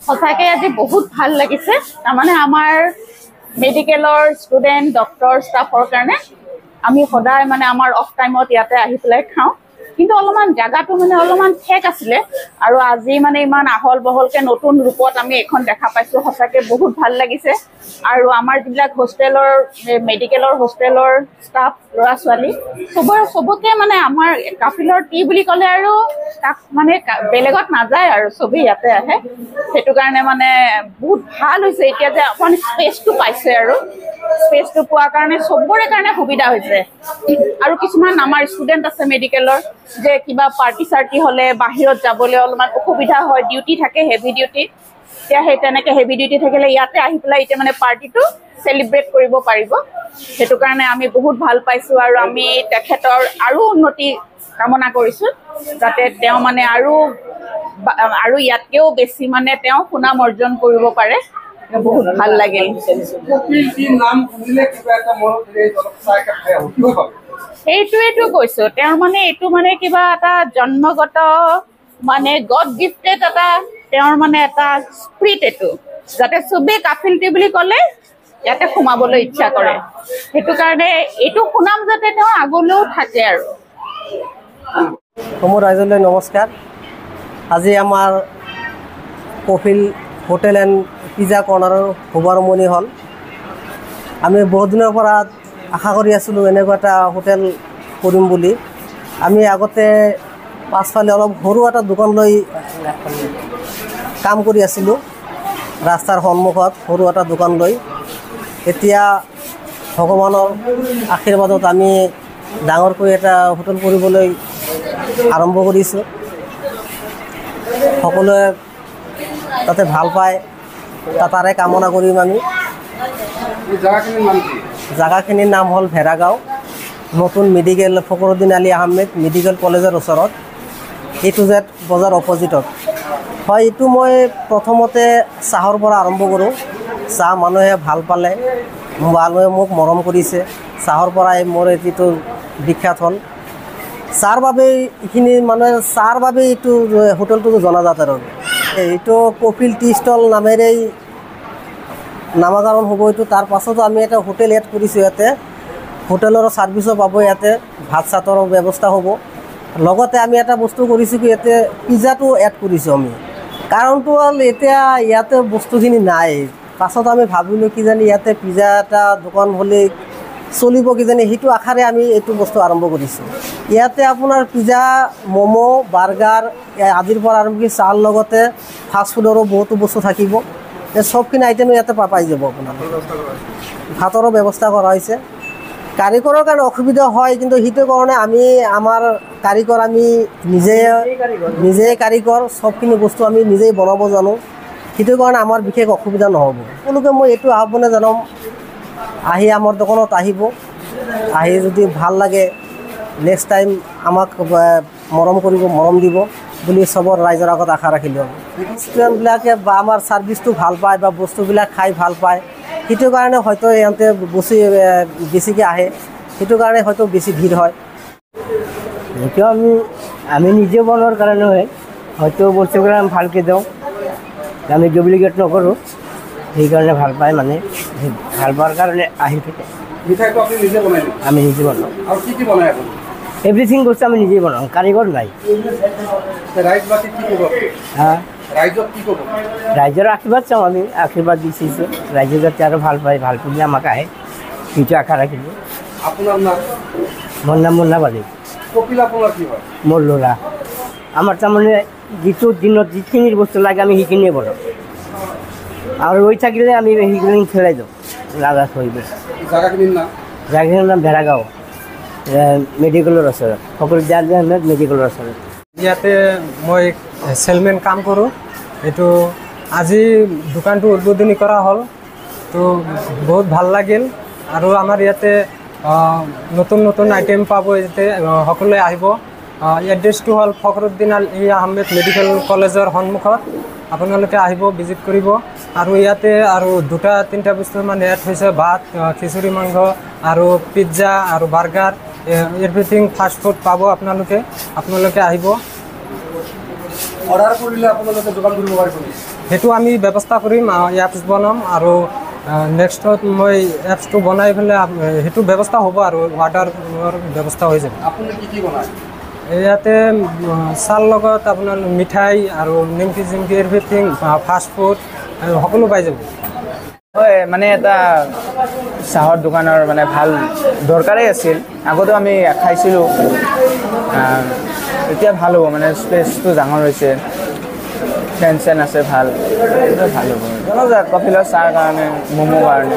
সঁচাকে আজি বহুত ভাল লাগিছে তাৰমানে আমাৰ মেডিকেলৰ ষ্টুডেণ্ট ডক্টৰ ষ্টাফৰ কাৰণে আমি সদায় মানে আমাৰ অফ টাইমত ইয়াতে আহি পেলাই খাওঁ কিন্তু অলপমান জায়গাটো মানে অলপমান ঠেক আছিলে আৰু আজি মানে ইমান আহল বহলকে নতুন ৰূপত আমি এখন দেখা পাইছো সঁচাকে বহুত ভাল লাগিছে আৰু আমাৰ যিবিলাক হোষ্টেলৰ মেডিকেলৰ হোষ্টেলৰ ষ্টাফ ল'ৰা ছোৱালী সবকে মানে আমাৰ কাফিলৰ টি বুলি ক'লে আৰু তাক মানে বেলেগত নাযায় আৰু সবেই ইয়াতে আহে সেইটো কাৰণে মানে বহুত ভাল হৈছে এতিয়া যে অকণ স্পেচটো পাইছে আৰু স্পেচটো পোৱাৰ কাৰণে সবৰে কাৰণে সুবিধা হৈছে আৰু কিছুমান আমাৰ ষ্টুডেণ্ট আছে মেডিকেলৰ যে কিবা পাৰ্টি চাৰ্টি হ'লে বাহিৰত যাবলৈ অলপমান অসুবিধা হয় ডিউটি থাকে হেভি ডিউটি এতিয়া সেই তেনেকৈ হেভি ডিউটি থাকিলে ইয়াতে আহি পেলাই এতিয়া মানে পাৰ্টিটো চেলিব্ৰেট কৰিব পাৰিব সেইটো কাৰণে আমি বহুত ভাল পাইছোঁ আৰু আমি তেখেতৰ আৰু উন্নতি কামনা কৰিছোঁ যাতে তেওঁ মানে আৰু ইয়াতকেও বেছি মানে তেওঁ সুনাম অৰ্জন কৰিব পাৰে বহুত ভাল লাগিল সেইটোৱেইটো কৈছোঁ তেওঁৰ মানে এইটো মানে কিবা এটা জন্মগত মানে গড গিফটেড এটা তেওঁৰ মানে এটা স্পিৰিট এইটো যাতে চবেই কাফিল টি বুলি ক'লে ইয়াতে সোমাবলৈ ইচ্ছা কৰে সেইটো কাৰণে এইটো সুনাম যাতে তেওঁ আগলৈও থাকে আৰু মোৰ ৰাইজলৈ নমস্কাৰ আজি আমাৰ কফিল হোটেল এণ্ড পিজ্জা কৰ্ণাৰৰ শুভাৰম্ভণি হ'ল আমি বহুত দিনৰ পৰা আশা কৰি আছিলোঁ এনেকুৱা এটা হোটেল কৰিম বুলি আমি আগতে পাছফালে অলপ সৰু এটা দোকান লৈ কাম কৰি আছিলোঁ ৰাস্তাৰ সন্মুখত সৰু এটা দোকান লৈ এতিয়া ভগৱানৰ আশীৰ্বাদত আমি ডাঙৰকৈ এটা হোটেল কৰিবলৈ আৰম্ভ কৰিছোঁ সকলোৱে তাতে ভাল পায় তাৰে কামনা কৰিম আমি জাগাখিনিৰ নাম হ'ল ভেৰাগাঁও নতুন মেডিকেল ফখৰুদ্দিন আলী আহমেদ মেডিকেল কলেজৰ ওচৰত A to Z বজাৰ অপজিটত হয় এইটো মই প্ৰথমতে চাহৰ পৰা আৰম্ভ কৰোঁ চাহ মানুহে ভাল পালে মানুহে মোক মৰম কৰিছে চাহৰ পৰাই মোৰ এইটো বিখ্যাত হ'ল চাহৰ বাবে এইখিনি মানুহে চাহৰ বাবে এইটো হোটেলটো জনাজাত আৰু এইটো কপিল টি ষ্টল নামেৰেই নামাকৰণ হ'ব এইটো তাৰ পাছতো আমি এটা হোটেল এড কৰিছোঁ ইয়াতে হোটেলৰ ছাৰ্ভিচো পাব ইয়াতে ভাত চাতৰ ব্যৱস্থা হ'ব লগতে আমি এটা বস্তু কৰিছোঁ কি ইয়াতে পিজ্জাটো এড কৰিছোঁ আমি কাৰণটো হ'ল এতিয়া ইয়াতে বস্তুখিনি নাই পাছত আমি ভাবিলোঁ কিজানি ইয়াতে পিজ্জা এটা দোকান হ'লে চলিব কিজানি সেইটো আশাৰে আমি এইটো বস্তু আৰম্ভ কৰিছোঁ ইয়াতে আপোনাৰ পিজ্জা ম'ম' বাৰ্গাৰ আদিৰ পৰা আৰম্ভ কৰি চাহৰ লগতে ফাষ্টফুডৰো বহুতো বস্তু থাকিব সবখিনি আইটেম ইয়াতে পাই যাব আপোনাৰ ভাতৰো ব্যৱস্থা কৰা হৈছে কাৰিকৰৰ কাৰণে অসুবিধা হয় কিন্তু সেইটো কাৰণে আমি আমাৰ কাৰিকৰ আমি নিজে কাৰিকৰ সবখিনি বস্তু আমি নিজেই বনাব জানো সেইটো কাৰণে আমাৰ বিশেষ অসুবিধা নহ'ব সকলোকে মই এইটো আহ্বানে জনাম আহি আমাৰ দোকানত আহিব আহি যদি ভাল লাগে নেক্সট টাইম আমাক মৰম কৰিব মৰম দিব বুলি সবৰ ৰাইজৰ আগত আশা ৰাখিলোঁ ষ্টুডেণ্টবিলাকে বা আমাৰ ছাৰ্ভিচটো ভাল পায় বা বস্তুবিলাক খাই ভাল পায় সেইটো কাৰণে হয়তো ইহঁতে বেছিকৈ আহে সেইটো কাৰণে হয়তো বেছি ভিৰ হয় এইটো আমি নিজে বনোৱাৰ কাৰণে হয়তো বস্তুবিলাক আমি ভালকৈ দিওঁ আমি ডুপ্লিকেট নকৰোঁ সেইকাৰণে ভাল পায় মানে ভাল পোৱাৰ কাৰণে আহি থাকে মিঠাইটো আপুনি নিজে বনাই দিওঁ আমি নিজে বনাওঁ আৰু কি বনাই আপুনি এভৰিথিং বস্তু আমি নিজেই বনাওঁ কাৰিকৰ নাই ৰাইজবাসীক কি ক'ব ৰাইজক কি ক'ব ৰাইজৰ আশীৰ্বাদ চাওঁ আমি আশীৰ্বাদ দিছোঁ ৰাইজে যাতে আৰু ভাল পায় ভাল পালে আমাক আহে সেইটো আশা ৰাখিলোঁ আপোনাৰ নাম মোৰ নাম মুন্না বালি কপিল আপোনাৰ কি হয় মোৰ ল'ৰা আমাৰ তাৰমানে যিটো দিনত যিখিনি বস্তু লাগে আমি সেইখিনিয়ে বনাওঁ আৰু ৰৈ থাকিলে আমি সেইখিনি খেলাই দিওঁ লাগা থৈ দিওঁ জাগাখিনিৰ নাম ভেৰাগাঁও মেডিকেলৰ ওচৰত ফখৰুদ্দিন আলী আহমেদ মেডিকেলৰ ওচৰত ইয়াতে মই চেলমেন কাম কৰোঁ এইটো আজি দোকানটো উদ্বোধনী কৰা হ'ল তো বহুত ভাল লাগিল আৰু আমাৰ ইয়াতে নতুন নতুন আইটেম পাব ইয়াতে সকলোৱে আহিব এড্ৰেছটো হ'ল ফখৰুদ্দিন আলী আহমেদ মেডিকেল কলেজৰ সন্মুখত আপোনালোকে আহিব ভিজিট কৰিব আৰু ইয়াতে আৰু দুটা তিনিটা বস্তু মানে এড হৈছে ভাত খিচুৰি মাংস আৰু পিজ্জা আৰু বাৰ্গাৰ এভৰিথিং ফাষ্ট ফুড পাব আপোনালোকে আহিব অৰ্ডাৰ কৰিলে আপোনালোকে যোগান কৰিব পাৰিব সেইটো আমি ব্যৱস্থা কৰিম, এপছ বনাম আৰু নেক্সটত মই এপছটো বনাই পেলাই সেইটো ব্যৱস্থা হ'ব আৰু ৱাটাৰৰ ব্যৱস্থা হৈ যাব। আপুনি কি বনায়? ইয়াতে চাহৰ লগত আপোনাৰ মিঠাই আৰু নিমকি চিমকি এভৰিথিং, ফাষ্ট ফুড সকলো পাই যাব। হয়, মানে এটা চাহৰ দোকানৰ মানে ভাল দৰকাৰেই আছিল। আগতেও আমি খাইছিলোঁ, এতিয়া ভাল হ'ব, মানে স্পেচটো ডাঙৰ হৈছে, ফেন চেন আছে ভাল, ভাল হ'ব। জনাজাত কফিলৰ চাহৰ কাৰণে, ম'মৰ কাৰণে।